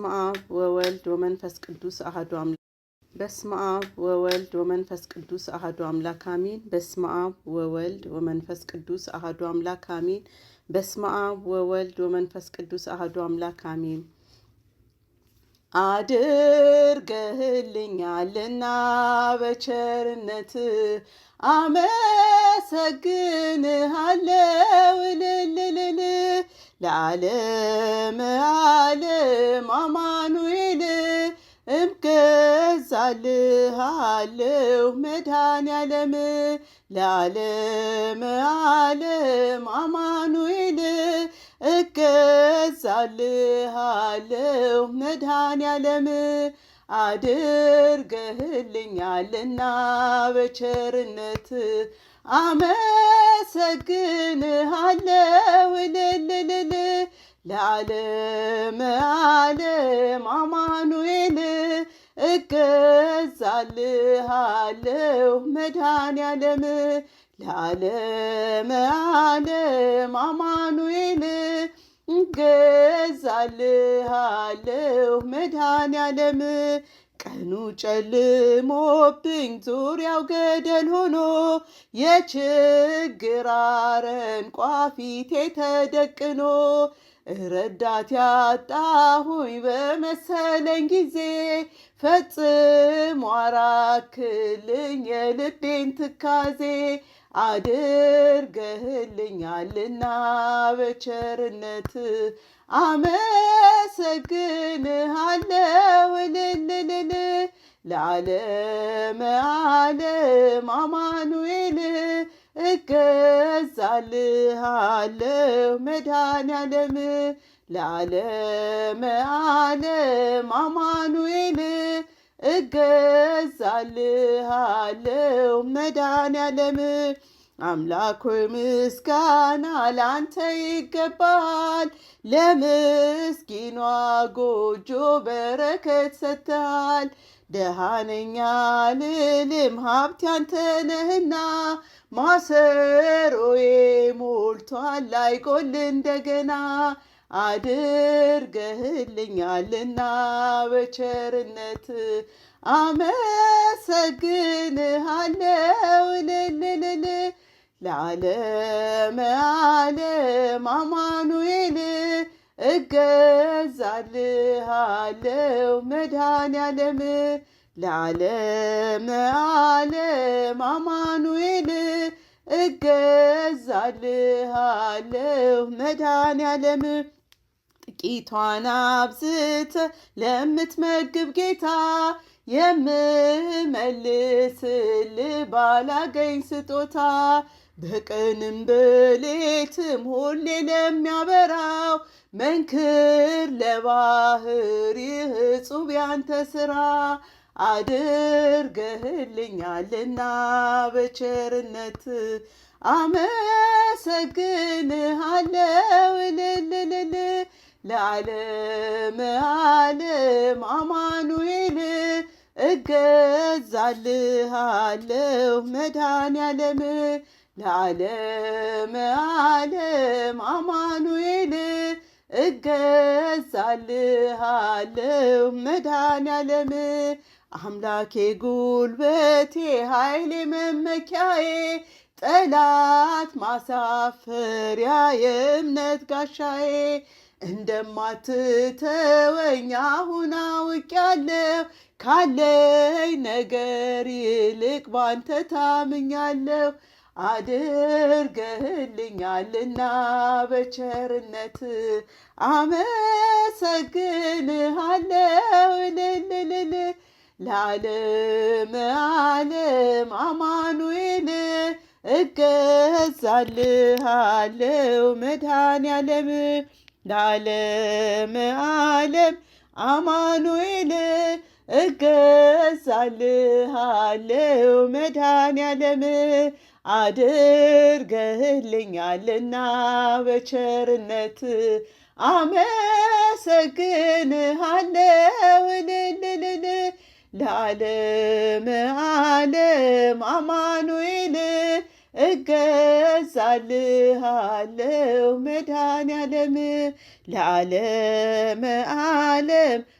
በስመ አብ ወወልድ ወመንፈስ ቅዱስ አሐዱ አምላክ። በስመ አብ ወወልድ ወመንፈስ ቅዱስ አሐዱ አምላክ አሜን። በስመ አብ ወወልድ ወመንፈስ ቅዱስ አሐዱ አምላክ አሜን። በስመ አብ ወወልድ ወመንፈስ ቅዱስ አሐዱ አምላክ አሜን። አድርገህልኛልና በቸርነት አመሰግንሃለሁ እልልልል ለዓለም ዓለም አማኑኤል እገዛልሃለሁ መድኃኔዓለም ለዓለም ዓለም አማኑኤል እገዛልሃለሁ መድኃኔዓለም አድርገህልኛልና በቸርነት አመሰግንሃለሁ እልልልል ለዓለም ዓለም አማኑኤል እገዛልሃለሁ መድኃኔዓለም ለዓለም ዓለም አማኑኤል እገዛልሃለሁ መድኃኔዓለም ቀኑ ጨልሞብኝ ዙሪያው ገደል ሆኖ የችግር አረንቋ ፊቴ ተደቅኖ ረዳት ያጣሁኝ በመሰለኝ ጊዜ ፈጽሞ አራክልኝ የልቤን ትካዜ አድርገህልኛልና በቸርነት አመሰግንሃለሁ እልልልል ለዓለም ዓለም አማኑኤል እገዛልሃለሁ መድኃኔዓለም ለዓለም ዓለም አማኑኤል እገዛልሃለሁ መድኃኔዓለም አምላክ ሆይ ምስጋና ላንተ ይገባል። ለምስኪኗ ጎጆ በረከት ሰጥተሃል። ደሃ ነኝ አልልም ሀብት ያንተ ነህና ማሰሮዬ ሞልቷል ላይጎል እንደገና አድርገህልኛልና በቸርነት አመሰግንሃለሁ እልልልል ለዓለም ዓለም አማኑኤል እገዛልሃለሁ መድኃኔዓለም ለዓለም ዓለም አማኑኤል እገዛልሃለሁ መድኃኔዓለም ጥቂቷን አብዝተ ለምትመግብ ጌታ የምመልስልህ ባላገኝ ስጦታ በቀንም በሌትም ሁሌ ለሚያበራው መንክር ለባህርይህ እጹብ ያንተ ሥራ አድርገህልኛልና በቸርነት አመሰግንሃለሁ እልልልል ለዓለም ዓለም አማኑኤል እገዛልሃለሁ መድኃኔዓለም ለዓለም ዓለም አማኑኤል እገዛልሃለሁ መድኃኔዓለም አምላኬ ጉልበቴ ኃይሌ መመኪያዬ ጠላት ማሳፈሪያ የእምነት ጋሻዬ እንደማትተወኝ አሁን አውቄያለሁ ካለኝ ነገር ይልቅ ባንተ ታምኛለሁ አድርገህልኛልና በቸርነት አመሰግንሃለሁ እልልልል ለዓለም ዓለም አማኑኤል እገዛልሃለሁ መድኃኔዓለም ለዓለም ዓለም አማኑኤል እገዛልሃለሁ መድኃኔዓለም አድርገህልኛልና በቸርነት አመሰግንሃለሁ እልልልል ለዓለም ዓለም አማኑኤል እገዛልሃለሁ መድኃኔዓለም ለዓለመ ዓለም